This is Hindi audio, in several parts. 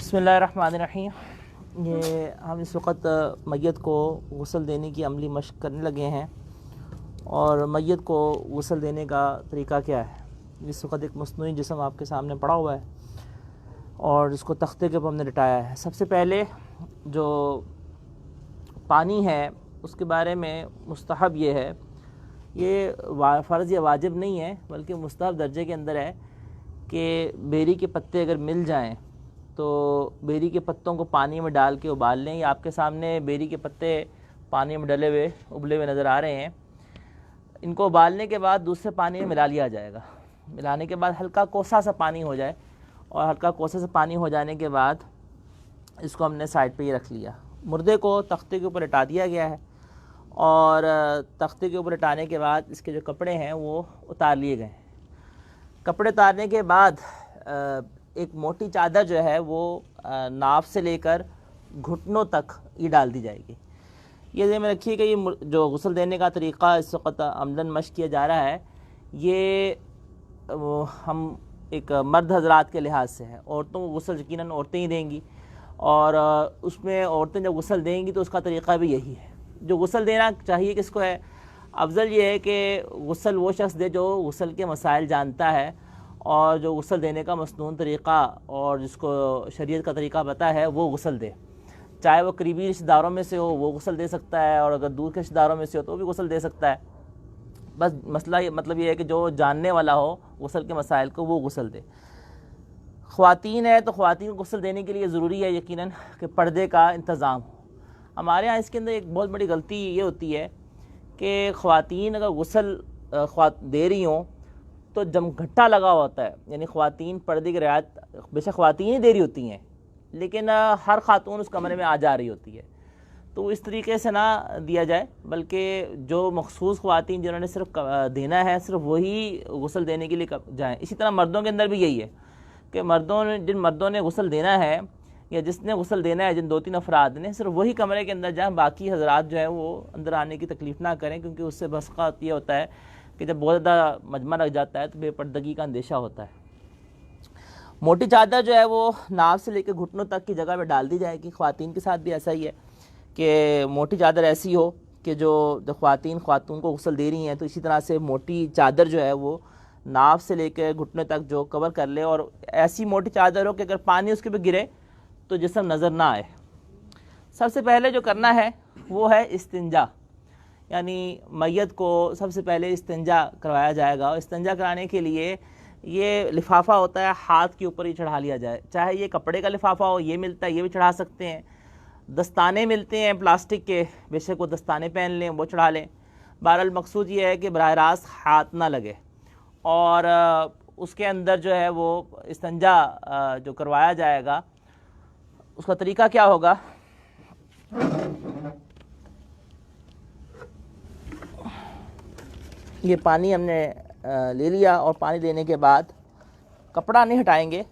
बिस्मिल्लाहिर्रहमानिर्रहीम। ये हम इस वक्त मैयत को गुस्ल देने की अमली मशक़ करने लगे हैं। और मैयत को गुस्ल देने का तरीका क्या है। इस वक्त एक मसनूई जिस्म आपके सामने पड़ा हुआ है और इसको तख्ते के ऊपर हमने लिटाया है। सबसे पहले जो पानी है उसके बारे में मुस्तहब ये है, ये फ़र्ज़ या वाजिब नहीं है बल्कि मुस्तहब दर्जे के अंदर है कि बेरी के पत्ते अगर मिल जाएं तो बेरी के पत्तों को पानी में डाल के उबाल लें। या आपके सामने बेरी के पत्ते पानी में डले हुए उबले हुए नज़र आ रहे हैं। इनको उबालने के बाद दूसरे पानी में मिला लिया जाएगा। मिलाने के बाद हल्का कोसा सा पानी हो जाए और हल्का कोसा सा पानी हो जाने के बाद इसको हमने साइड पे ही रख लिया। मुर्दे को तख्ते के ऊपर लिटा दिया गया है और तख्ते के ऊपर लिटाने के बाद इसके जो कपड़े हैं वो उतार लिए गए। कपड़े उतारने के बाद एक मोटी चादर जो है वो नाफ से लेकर घुटनों तक ये डाल दी जाएगी। ये ध्यान में रखिए कि ये जो गुस्ल देने का तरीक़ा इस वक्त अमलन मश्क किया जा रहा है, ये हम एक मर्द हजरात के लिहाज से है। औरतों को गुस्ल यकीनन औरतें ही देंगी और उसमें औरतें जब गुस्ल देंगी तो उसका तरीक़ा भी यही है। जो गुस्ल देना चाहिए किसको है, अफजल ये है कि गुस्ल वो शख्स दे जो गुस्ल के मसाइल जानता है और जो गुस्ल देने का मसनून तरीक़ा और जिसको शरीयत का तरीक़ा पता है वो गुस्ल दे। चाहे वो करीबी रिश्तेदारों में से हो वो गुस्ल दे सकता है और अगर दूर के रिश्तेदारों में से हो तो वो भी गुस्ल दे सकता है। बस मतलब ये है कि जो जानने वाला हो गुस्ल के मसाइल को वो गुस्ल दे। ख़वातीन है तो ख़वातीन को गुस्ल देने के लिए ज़रूरी है यकीनन कि पर्दे का इंतज़ाम हो। हमारे यहाँ इसके अंदर एक बहुत बड़ी गलती ये होती है कि ख़वातीन अगर गुस्ल दे रही हों तो जमघट्टा लगा होता है, यानी ख़वातीन पर्दे की रियायत बेशक ख़वातीन ही दे रही होती हैं लेकिन हर खातून उस कमरे में आ जा रही होती है। तो इस तरीके से ना दिया जाए, बल्कि जो मखसूस ख़वातीन जिन्होंने सिर्फ देना है सिर्फ वही गुस्ल देने के लिए जाएँ। इसी तरह मर्दों के अंदर भी यही है कि जिन मर्दों ने गुस्ल देना है या जिसने गुस्ल देना है, जिन 2-3 अफराद ने, सिर्फ वही कमरे के अंदर जाएँ। बाकी हजरात जो है वो अंदर आने की तकलीफ़ ना करें, क्योंकि उससे बस का ये होता है कि जब बहुत ज़्यादा मजमा लग जाता है तो बेपर्दगी का अंदेशा होता है। मोटी चादर जो है वो नाव से लेकर घुटनों तक की जगह पे डाल दी जाएगी। ख़वातीन के साथ भी ऐसा ही है कि मोटी चादर ऐसी हो कि जो ख़वातीन को गुस्ल दे रही हैं तो इसी तरह से मोटी चादर जो है वो नाव से लेकर घुटनों तक जो कवर कर ले और ऐसी मोटी चादर हो कि अगर पानी उसके पे गिरे तो जिस्म नज़र ना आए। सबसे पहले जो करना है वो है इस्तिंजा, यानी मैयत को सबसे पहले इस्तिंजा करवाया जाएगा। और इस्तिंजा कराने के लिए ये लिफाफा होता है, हाथ के ऊपर ही चढ़ा लिया जाए। चाहे ये कपड़े का लिफाफा हो, ये मिलता है, ये भी चढ़ा सकते हैं। दस्ताने मिलते हैं प्लास्टिक के, बेशक वो दस्ताने पहन लें, वो चढ़ा लें। बहरहाल मकसूद ये है कि बराह रास्त हाथ ना लगे। और उसके अंदर जो है वो इस्तिंजा जो करवाया जाएगा उसका तरीका क्या होगा, ये पानी हमने ले लिया और पानी लेने के बाद कपड़ा नहीं हटाएंगे,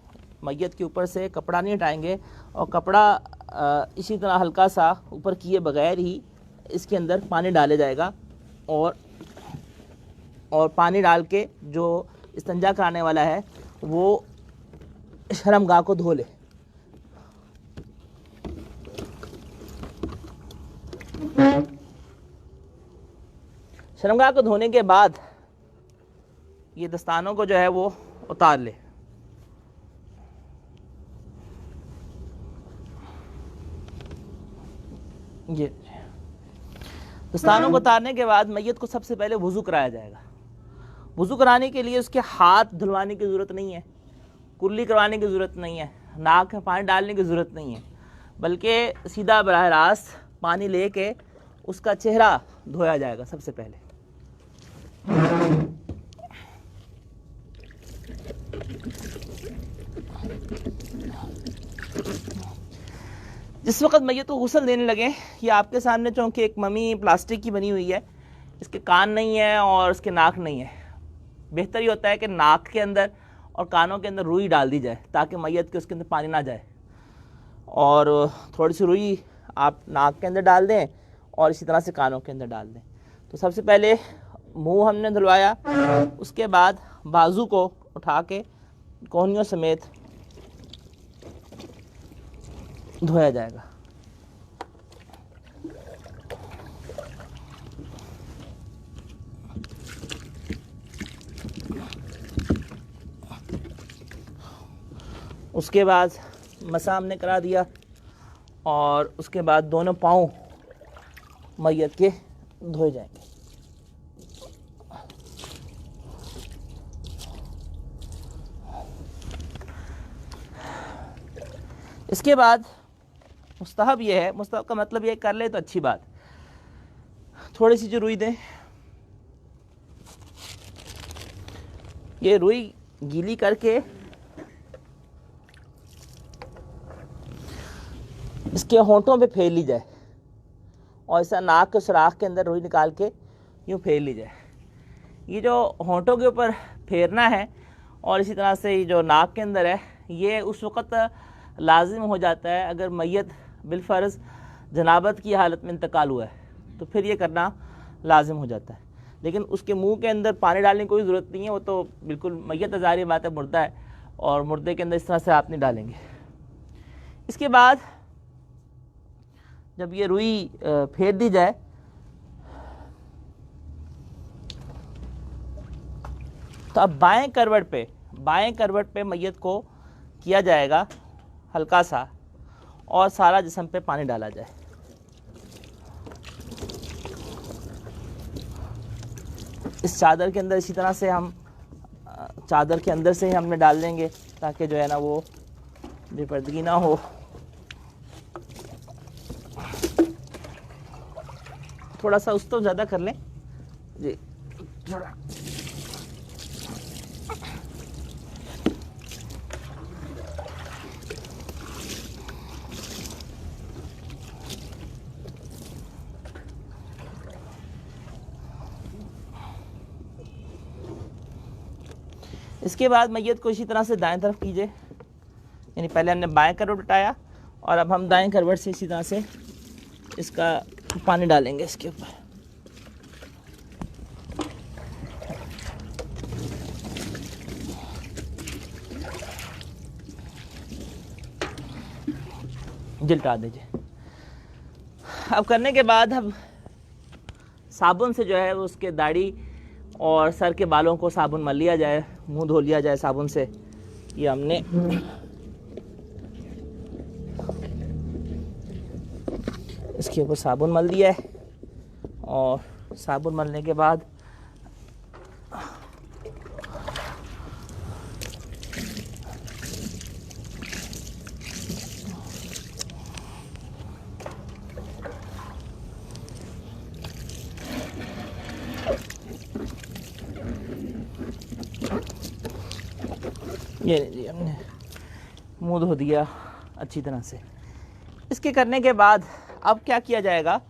मैयत के ऊपर से कपड़ा नहीं हटाएंगे और कपड़ा इसी तरह हल्का सा ऊपर किए बगैर ही इसके अंदर पानी डाले जाएगा। और पानी डाल के जो इस्तिंजा कराने वाला है वो शर्मगाह को धो ले। शर्मगाह को धोने के बाद ये दस्तानों को जो है वो उतार ले। ये दस्तानों को उतारने के बाद मैयत को सबसे पहले वुज़ू कराया जाएगा। वुज़ू कराने के लिए उसके हाथ धुलवाने की ज़रूरत नहीं है, कुल्ली करवाने की ज़रूरत नहीं है, नाक में पानी डालने की ज़रूरत नहीं है, बल्कि सीधा बराह रास्त पानी लेके उसका चेहरा धोया जाएगा। सबसे पहले जिस वक़्त मैयत को गुस्ल देने लगे, ये आपके सामने चूँकि एक मम्मी प्लास्टिक की बनी हुई है, इसके कान नहीं है और इसके नाक नहीं है। बेहतर ये होता है कि नाक के अंदर और कानों के अंदर रुई डाल दी जाए ताकि मैयत के उसके अंदर पानी ना जाए। और थोड़ी सी रुई आप नाक के अंदर डाल दें और इसी तरह से कानों के अंदर डाल दें। तो सबसे पहले मुंह हमने धुलवाया, उसके बाद बाजू को उठा के कोहनियों समेत धोया जाएगा। उसके बाद मसा हमने करा दिया और उसके बाद दोनों पाँव मैयत के धोए जाएंगे। इसके बाद मुस्तहब ये है, मुस्तहब का मतलब ये कर ले तो अच्छी बात, थोड़ी सी जो रुई दें, ये रुई गीली करके इसके होंठों पे फेर ली जाए और ऐसा नाक के सुराख के अंदर रुई निकाल के यूँ फेर ली जाए। ये जो होंठों के ऊपर फेरना है और इसी तरह से ये जो नाक के अंदर है, ये उस वक़्त लाजिम हो जाता है अगर मैयत बिलफ़र्ज़ जनाबत की हालत में इंतकाल हुआ है तो फिर ये करना लाजिम हो जाता है। लेकिन उसके मुंह के अंदर पानी डालने की कोई ज़रूरत नहीं है, वो तो बिल्कुल मैयत ज़ाहिर बात है, मुर्दा है, और मुर्दे के अंदर इस तरह से आप नहीं डालेंगे। इसके बाद जब ये रुई फेर दी जाए तो अब बाएं करवट पे मैयत को किया जाएगा हल्का सा और सारा जिस्म पे पानी डाला जाए। इस चादर के अंदर इसी तरह से हम चादर के अंदर से ही हमने डाल देंगे ताकि जो है ना वो बेपर्दगी ना हो। थोड़ा सा उस तो ज़्यादा कर लें जी, थोड़ा इसके बाद मैयत को इसी तरह से दाएं तरफ कीजिए, यानी पहले हमने बाएं करवट उठाया और अब हम दाएं करवट से इसी तरह से इसका पानी डालेंगे इसके ऊपर। जिल्टा दीजिए। अब करने के बाद हम साबुन से जो है उसके दाढ़ी और सर के बालों को साबुन मल लिया जाए, मुंह धो लिया जाए साबुन से। ये हमने इसके ऊपर साबुन मल दिया है और साबुन मलने के बाद ये हमने मुंह धो दिया अच्छी तरह से। इसके करने के बाद अब क्या किया जाएगा,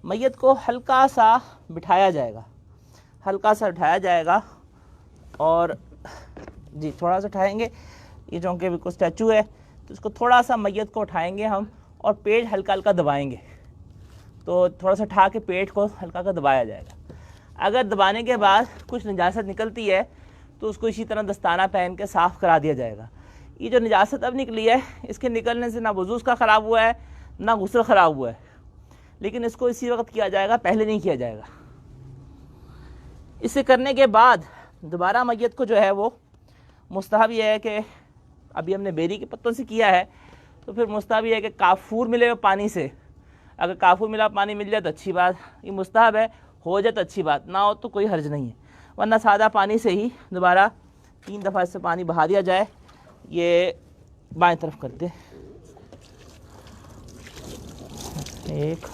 मैयत को हल्का सा बिठाया जाएगा और जी थोड़ा सा उठाएंगे, ये जो कि बिल्कुल स्टैचू है तो इसको थोड़ा सा मैयत को उठाएंगे हम और पेट हल्का हल्का दबाएंगे। तो थोड़ा सा उठा के पेट को हल्का हल्का दबाया जाएगा। अगर दबाने के बाद कुछ निजासत निकलती है तो उसको इसी तरह दस्ताना पहन के साफ़ करा दिया जाएगा। ये जो निजासत अब निकली है, इसके निकलने से ना वज़ू का ख़राब हुआ है ना गुस्ल ख़राब हुआ है, लेकिन इसको इसी वक्त किया जाएगा, पहले नहीं किया जाएगा। इसे करने के बाद दोबारा मैयत को जो है वो मुस्तहब ये है कि अभी हमने बेरी के पत्तों से किया है तो फिर मुस्तहब ये है कि काफूर मिले हुए पानी से, अगर काफूर मिला पानी मिल जाए तो अच्छी बात, ये मुस्तहब है, हो जाए तो अच्छी बात, ना हो तो कोई हर्ज नहीं है, वरना सादा पानी से ही दोबारा 3 दफ़ा इससे पानी बहा दिया जाए। ये बाएं तरफ कर दे, एक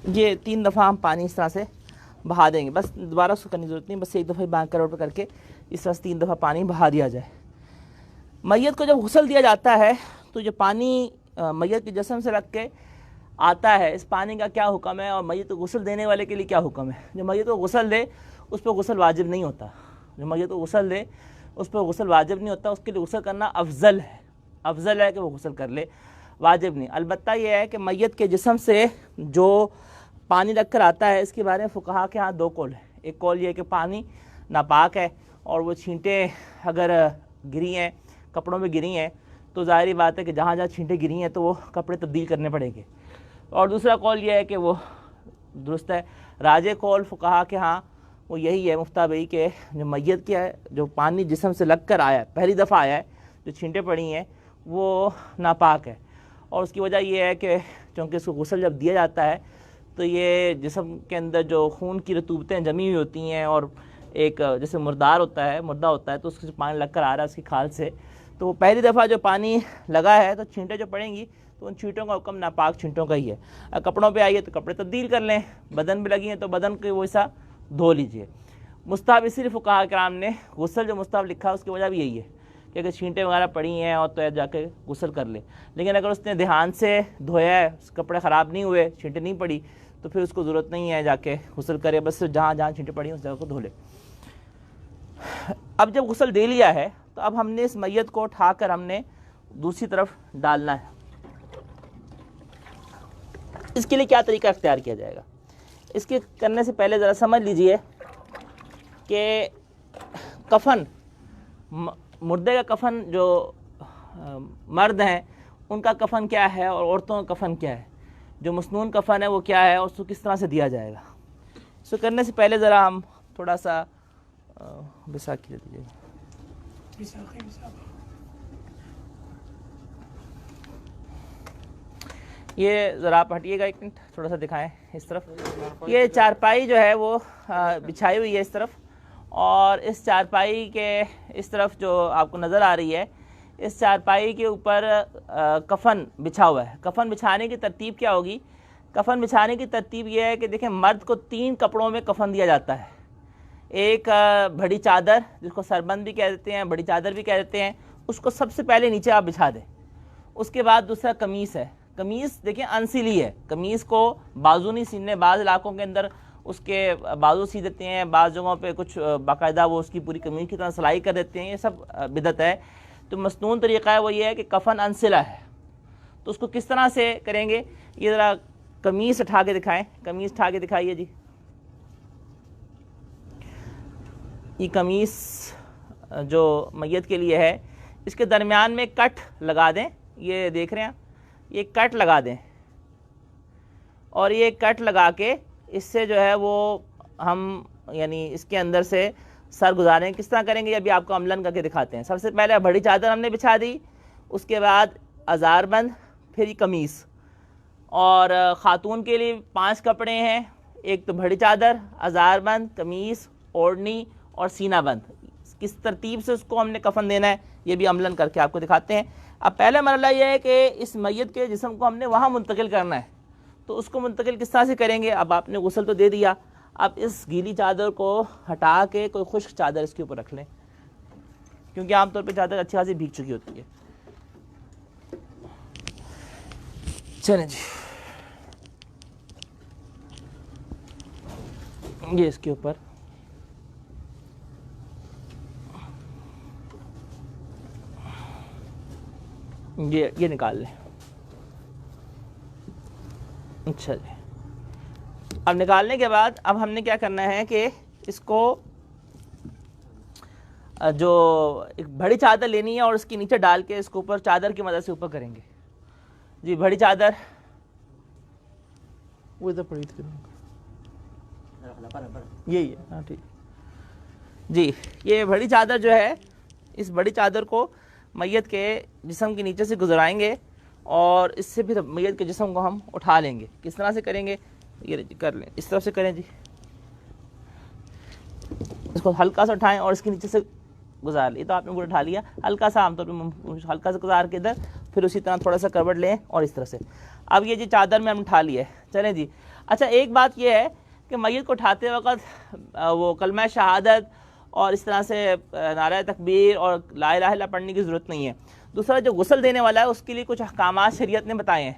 ये 3 दफ़ा हम पानी इस तरह से बहा देंगे, बस दोबारा उसको करने की ज़रूरत नहीं, बस एक दफ़ा बाएं करवट पर करके इस तरह से 3 दफ़ा पानी बहा दिया जाए। मैयत को जब गुस्ल दिया जाता है तो जो पानी मैयत के जिस्म से रख के आता है, इस पानी का क्या हुक्म है और मय्यत को गुस्ल देने वाले के लिए क्या हुक्म है। जो मय्यत को गुस्ल दे उस पर गुस्ल वाजिब नहीं होता, जो मय्यत को गुस्ल दे उस पर गुस्ल वाजिब नहीं होता, उसके लिए गुस्ल करना अफजल है, अफजल है कि वो गुस्ल कर ले, वाजिब नहीं। अलबत्ता यह है कि मय्यत के जिस्म से जो पानी लग कर आता है इसके बारे में फुकहा के यहाँ दो कौल है। एक कौल ये है कि पानी नापाक है और वो छींटें अगर गिरी हैं, कपड़ों में गिरी हैं, तो ज़ाहिरी बात है कि जहाँ जहाँ छींटें गिरी हैं तो वो कपड़े तब्दील करने पड़ेंगे। और दूसरा कौल ये है कि वो दुरुस्त है। राजे कौल फुकहा के हाँ वो यही है मुफ्ता भाई के जो मय्यत क्या है, जो पानी जिस्म से लग कर आया है, पहली दफ़ा आया है, जो छींटें पड़ी हैं वो नापाक है। और उसकी वजह यह है कि चूँकि इसको गुस्ल जब दिया जाता है तो ये जिस्म के अंदर जो खून की रतूबतें जमी हुई होती हैं और एक जैसे मुर्दा होता है तो उसके पानी लग कर आ रहा है उसकी खाल से, तो पहली दफ़ा जो पानी लगा है तो छींटें जो पड़ेंगी तो उन छींटों का हुक्म नापाक छींटों का ही है। कपड़ों पे आई है तो कपड़े तब्दील कर लें, बदन पे लगी हैं तो बदन को वैसा धो लीजिए। मुस्ताहब इसीलिए फुक़हा किराम ने गुस्ल जो मुस्ताहब लिखा है उसकी वजह भी यही है कि अगर छींटें वगैरह पड़ी हैं और तो जाके गुस्ल कर ले। लेकिन अगर उसने ध्यान से धोया है, कपड़े ख़राब नहीं हुए, छींटें नहीं पड़ी, तो फिर उसको ज़रूरत नहीं है जाके गुस्ल करे, बस जहाँ जहाँ छींटें पड़ी उस जगह को धो ले। अब जब गुस्ल दे लिया है तो अब हमने इस मय्यत को उठाकर हमने दूसरी तरफ डालना है। इसके लिए क्या तरीका अख्तियार किया जाएगा, इसके करने से पहले ज़रा समझ लीजिए कि कफन, मुर्दे का कफन जो मर्द हैं उनका कफन क्या है और औरतों का कफन क्या है, जो मसनून कफन है वो क्या है और उसको किस तरह से दिया जाएगा। इसको करने से पहले ज़रा हम थोड़ा सा बैसाखी दे दीजिएगा। ये ज़रा आप हटिएगा एक मिनट, थोड़ा सा दिखाएं इस तरफ। ये चारपाई जो है वो बिछाई हुई है इस तरफ, और इस चारपाई के इस तरफ जो आपको नज़र आ रही है, इस चारपाई के ऊपर कफन बिछा हुआ है। कफन बिछाने की तरतीब क्या होगी, कफन बिछाने की तरतीब यह है कि देखें मर्द को 3 कपड़ों में कफन दिया जाता है। एक बड़ी चादर जिसको सरबंद भी कह देते हैं, बड़ी चादर भी कह देते हैं, उसको सबसे पहले नीचे आप बिछा दें। उसके बाद दूसरा कमीज़ है। कमीज़ देखिए अनसिली है, कमीज़ को बाजू नहीं सीने, बाज़ इलाकों के अंदर उसके बाजू सी देते हैं, बाज़ जगहों पे कुछ बाकायदा वो उसकी पूरी कमीज़ की तरह सिलाई कर देते हैं, ये सब बिदत है। तो मसनून तरीक़ा है वो ये है कि कफन अनसिला है, तो उसको किस तरह से करेंगे, ये ज़रा कमीज़ उठा के दिखाएं, कमीज़ उठा के दिखाइए जी। ये कमीज़ जो मय्यत के लिए है, इसके दरमियान में कट लगा दें, ये देख रहे हैं, ये कट लगा दें, और ये कट लगा के इससे जो है वो हम यानी इसके अंदर से सर गुजारें। किस तरह करेंगे अभी आपको अमलन करके दिखाते हैं। सबसे पहले बड़ी चादर हमने बिछा दी, उसके बाद अज़ारबंद, फिर कमीज़। और ख़ातून के लिए 5 कपड़े हैं, एक तो बड़ी चादर, अज़ारबंद, कमीज़, ओढ़नी और सीना बंद। किस तरतीब से उसको हमने कफन देना है ये भी अमलन करके आपको दिखाते हैं। अब पहला मरला यह है कि इस मय्यत के जिस्म को हमने वहाँ मुंतकिल करना है, तो उसको मुंतकिल किस तरह से करेंगे। अब आपने गुस्ल तो दे दिया, अब इस गीली चादर को हटा के कोई खुश्क चादर इसके ऊपर रख लें, क्योंकि आमतौर पर चादर अच्छी खासी भीग चुकी होती है। चलें जी, ये इसके ऊपर ये निकाल लें। अच्छा जी, अब निकालने के बाद अब हमने क्या करना है कि इसको जो एक बड़ी चादर लेनी है और इसके नीचे डाल के इसको ऊपर चादर की मदद से ऊपर करेंगे जी। बड़ी चादर वो इधर पड़ी थी, यही है, हाँ ठीक जी। ये बड़ी चादर जो है, इस बड़ी चादर को मय्यत के जिस्म के नीचे से गुजराएंगे और इससे फिर मय्यत के जिस्म को हम उठा लेंगे। किस तरह से करेंगे, ये कर लें, इस तरफ से करें जी। इसको हल्का सा उठाएं और इसके नीचे से गुजार लें। तो आपने पूरा उठा लिया, हल्का सा, आमतौर पर हल्का सा गुजार के इधर, फिर उसी तरह थोड़ा सा करवट लें और इस तरह से। अब ये जी चादर में हम उठा लिया है। चलें जी। अच्छा, एक बात यह है कि मय्यत को उठाते वक्त वो कलमा शहादत और इस तरह से नारा तकबीर और ला इलाहा इल्लल्लाह पढ़ने की ज़रूरत नहीं है। दूसरा, जो गुस्ल देने वाला है उसके लिए कुछ अहकामात शरीयत ने बताए हैं,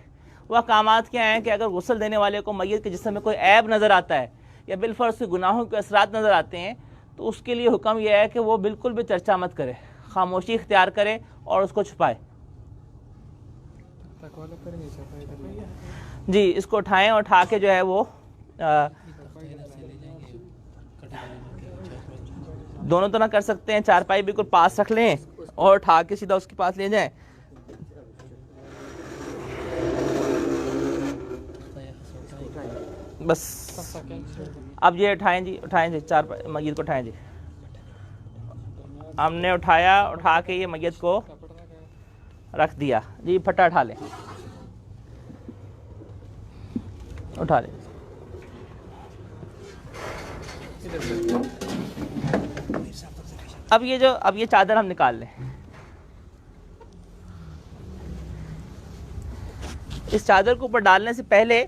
वह अहकामात क्या हैं कि अगर गुस्ल देने वाले को मैयत के जिस्म में कोई ऐब नज़र आता है या बिलफर्ज के गुनाहों के असरात नज़र आते हैं तो उसके लिए हुक्म यह है कि वो बिल्कुल भी चर्चा मत करे, खामोशी इख्तियार करे और उसको छुपाए। जी, इसको उठाएं और उठा के जो है वो दोनों तरह कर सकते हैं। चारपाई बिल्कुल पास रख लें और उठा के सीधा उसके पास ले जाएं। बस अब ये उठाएं जी, उठाएं जी, चारपाई मैयत को उठाएं जी। हमने उठाया, उठा के ये मैयत को रख दिया जी। फटा उठा लें, उठा लें। अब ये चादर हम निकाल लें। इस चादर को ऊपर डालने से पहले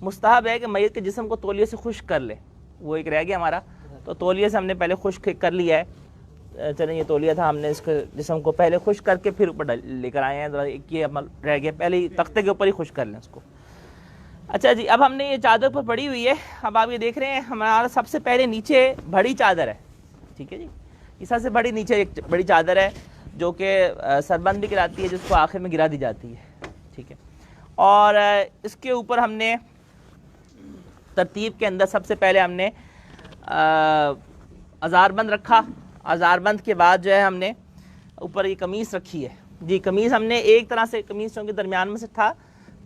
मुस्तहब है कि मैयत के जिस्म को तौलिए से खुश्क कर ले। वो एक रह गया हमारा, तो तौलिए से हमने पहले खुश्क कर लिया है। चलें, ये तौलिया था, हमने इसके जिस्म को पहले खुश्क करके फिर ऊपर लेकर आए हैं। एक ये अमल रह गया, पहले ही तख्ते के ऊपर ही खुश्क कर लें इसको। अच्छा जी, अब हमने ये चादर पर पड़ी हुई है। अब आप ये देख रहे हैं हमारा सबसे पहले नीचे बड़ी चादर है, ठीक है जी। ये सबसे बड़ी नीचे एक बड़ी चादर है जो कि सरबंद भी गिराती है, जिसको आखिर में गिरा दी जाती है, ठीक है। और इसके ऊपर हमने तरतीब के अंदर सबसे पहले हमने अज़ारबंद रखा। अज़ारबंद के बाद जो है हमने ऊपर ये कमीज़ रखी है जी। कमीज़ हमने एक तरह से, कमीज़ चूँकि दरमियान में से था,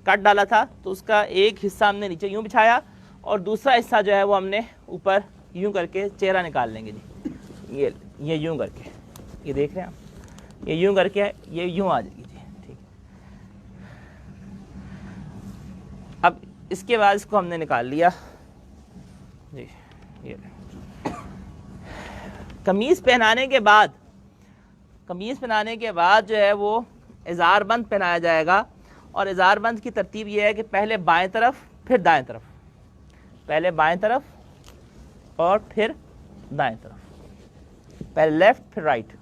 कट डाला था, तो उसका एक हिस्सा हमने नीचे यूँ बिछाया और दूसरा हिस्सा जो है वो हमने ऊपर यूँ करके चेहरा निकाल लेंगे जी। ये यूँ करके, ये देख रहे हैं आप, ये यूँ करके ये यूँ आ जाएगी जी, ठीक। अब इसके बाद इसको हमने निकाल लिया जी। ये कमीज़ पहनाने के बाद, कमीज़ पहनाने के बाद जो है वो इज़ारबंद पहनाया जाएगा। और इज़ारबंद की तरतीब ये है कि पहले बाएं तरफ फिर दाएं तरफ, पहले बाएं तरफ और फिर दाएं तरफ, पहले लेफ्ट फिर राइट।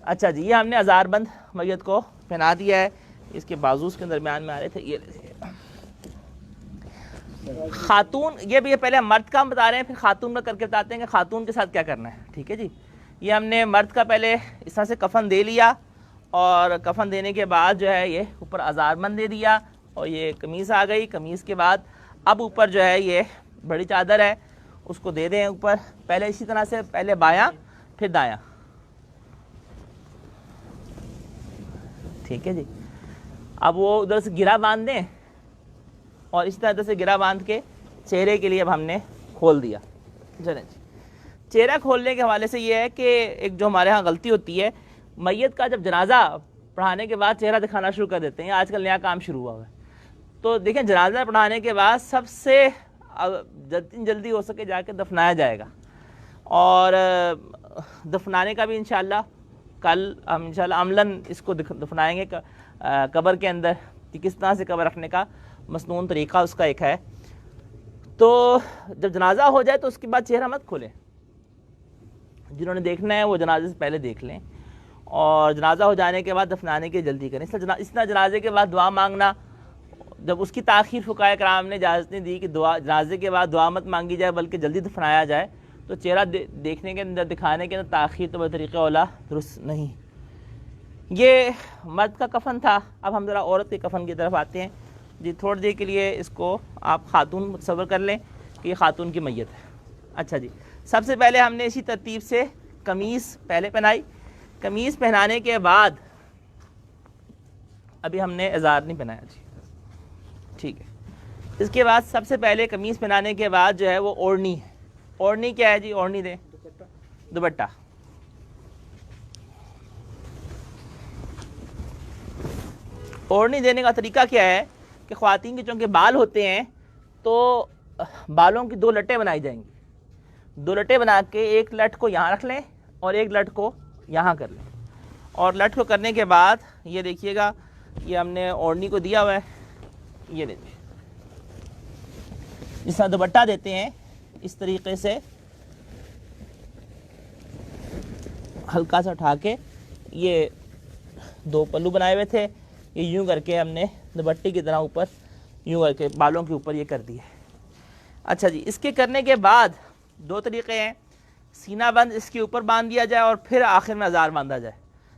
अच्छा जी, ये हमने अज़ारबंद मैयत को पहना दिया है। इसके बाजू के दरमियान में आ रहे थे, ये खातून, ये भी पहले मर्द का हम बता रहे हैं, फिर खातून का करके बताते हैं कि खातून के साथ क्या करना है, ठीक है जी। ये हमने मर्द का पहले इस तरह से कफन दे लिया और कफन देने के बाद जो है ये ऊपर अज़ारबंद दे दिया और ये कमीज़ आ गई। कमीज़ के बाद अब ऊपर जो है ये बड़ी चादर है, उसको दे दें ऊपर। पहले इसी तरह से, पहले बायां फिर दायां, ठीक है जी। अब वो उधर से गिरा बांध दें और इस तरह से गिरा बांध के चेहरे के लिए अब हमने खोल दिया। चलें जी, चेहरा खोलने के हवाले से ये है कि एक जो हमारे यहाँ गलती होती है, मैयत का जब जनाजा पढ़ाने के बाद चेहरा दिखाना शुरू कर देते हैं। आजकल नया काम शुरू हुआ है। तो देखें, जनाजा पढ़ाने के बाद सबसे जल्दी हो सके जाके दफनाया जाएगा। और दफनाने का भी इंशाअल्लाह कल हम इंशाअल्लाह अमलन इसको दफनाएंगे कब्र के अंदर, कि किस तरह से कब्र रखने का मसनून तरीका उसका एक है। तो जब जनाजा हो जाए तो उसके बाद चेहरा मत खोलें। जिन्होंने देखना है वो जनाजे से पहले देख लें और जनाजा हो जाने के बाद दफनाने की जल्दी करें। इस तरह जनाजे के बाद दुआ मांगना, जब उसकी ताख़ीर फुक़हाए कराम ने इजाज़त नहीं दी कि दुआ जनाजे के बाद दुआ मत मांगी जाए बल्कि जल्दी दफनाया जाए, तो चेहरा देखने के अंदर, दिखाने के अंदर ताख़ीर तो बतरीक़ा औला दुरुस्त नहीं। ये मर्द का कफन था। अब हम ज़रा औरत के कफन की तरफ आते हैं जी। थोड़ी देर के लिए इसको आप खातून मुतसव्वर कर लें कि ये खातून की मैयत है। अच्छा जी, सबसे पहले हमने इसी तरतीब से कमीज़ पहले पहनाई। कमीज़ पहनाने के बाद अभी हमने इज़ार नहीं पहनाया जी, ठीक है। इसके बाद सबसे पहले कमीज़ पहनाने के बाद जो है वो ओढ़नी है। ओढ़नी क्या है जी? ओढ़नी दें, दुपट्टा। ओढ़नी देने का तरीका क्या है कि ख़वातीन के चूँकि बाल होते हैं तो बालों की दो लटें बनाई जाएंगी। दो लटें बना के एक लट को यहाँ रख लें और एक लट को यहाँ कर लें। और लट को करने के बाद ये देखिएगा, ये हमने ओढ़नी को दिया हुआ है, ये देखिए जिस तरह दुपट्टा देते हैं इस तरीके से हल्का सा उठा के, ये दो पल्लू बनाए हुए थे, ये यूँ करके हमने दुपट्टे की तरह ऊपर यूँ करके बालों के ऊपर ये कर दिए। अच्छा जी, इसके करने के बाद दो तरीक़े हैं, सीना बंद इसके ऊपर बांध दिया जाए और फिर आखिर में अज़ार बांधा जाए,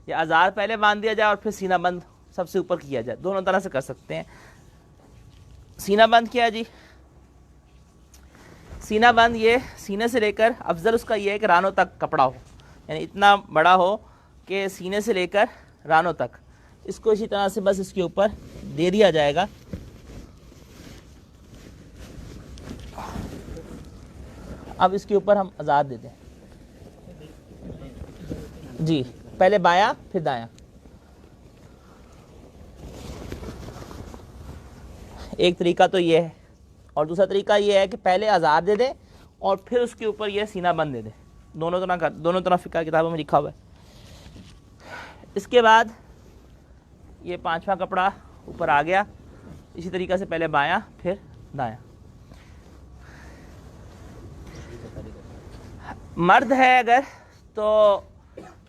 या अज़ार पहले बांध दिया जाए और फिर सीना बंद सबसे ऊपर किया जाए, दोनों तरह से कर सकते हैं। सीना बंद किया जी, सीना बंद ये सीने से लेकर अफजल उसका ये है कि रानों तक कपड़ा हो, यानी इतना बड़ा हो कि सीने से लेकर रानों तक, इसको इसी तरह से बस इसके ऊपर दे दिया जाएगा। अब इसके ऊपर हम अज़ार देते हैं जी, पहले बायां फिर दायां। एक तरीका तो ये है, और दूसरा तरीका ये है कि पहले अज़ार दे दें और फिर उसके ऊपर ये सीना बंद दे दें। दोनों तरह फ़िक़्ह किताबों में लिखा हुआ है। इसके बाद ये पांचवा कपड़ा ऊपर आ गया, इसी तरीक़े से पहले बायां फिर दायां। मर्द है अगर तो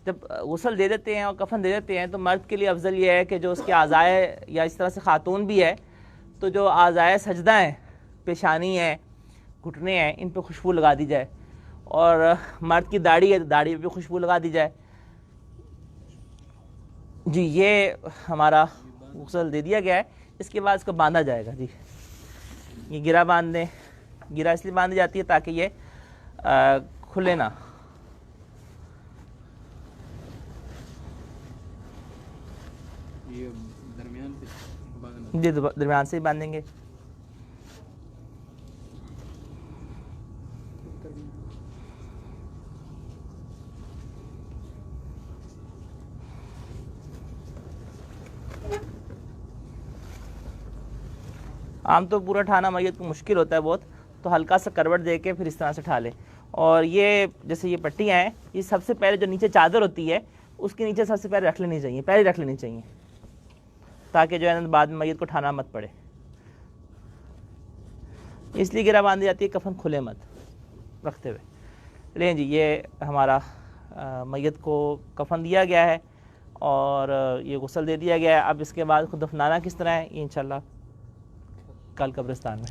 जब गुस्ल दे देते हैं और कफन दे देते हैं तो मर्द के लिए अफजल ये है कि जो उसके आज़ाए, या इस तरह से ख़ातून भी है तो जो आज़ाए सजदा हैं, पेशानी है, घुटने हैं, इन पे खुशबू लगा दी जाए, और मर्द की दाढ़ी है तो दाढ़ी पे खुशबू लगा दी जाए जी। ये हमारा गुस्ल दे दिया गया है। इसके बाद इसको बांधा जाएगा जी। ये गिरा बांध दें, गिरा इसलिए बांधी जाती है ताकि ये खुले ना। ये दरमियान जी दरमियान से ही बांधेंगे। आम तो पूरा ठाना मैयत को मुश्किल होता है बहुत, तो हल्का सा करवट दे के फिर इस तरह से ठा लें। और ये जैसे ये पट्टियाँ हैं, ये सबसे पहले जो नीचे चादर होती है उसके नीचे सबसे पहले रख लेनी चाहिए, पहले रख लेनी चाहिए, ताकि जो है ना बाद में मैयत को ठाना मत पड़े। इसलिए गिरा बांधी जाती है कफन खुले मत रखते हुए। लें जी, ये हमारा मैयत को कफन दिया गया है और ये गुस्ल दे दिया गया है। अब इसके बाद खुद दफनाना किस तरह है, ये इंशाल्लाह कल कब्रिस्तान में।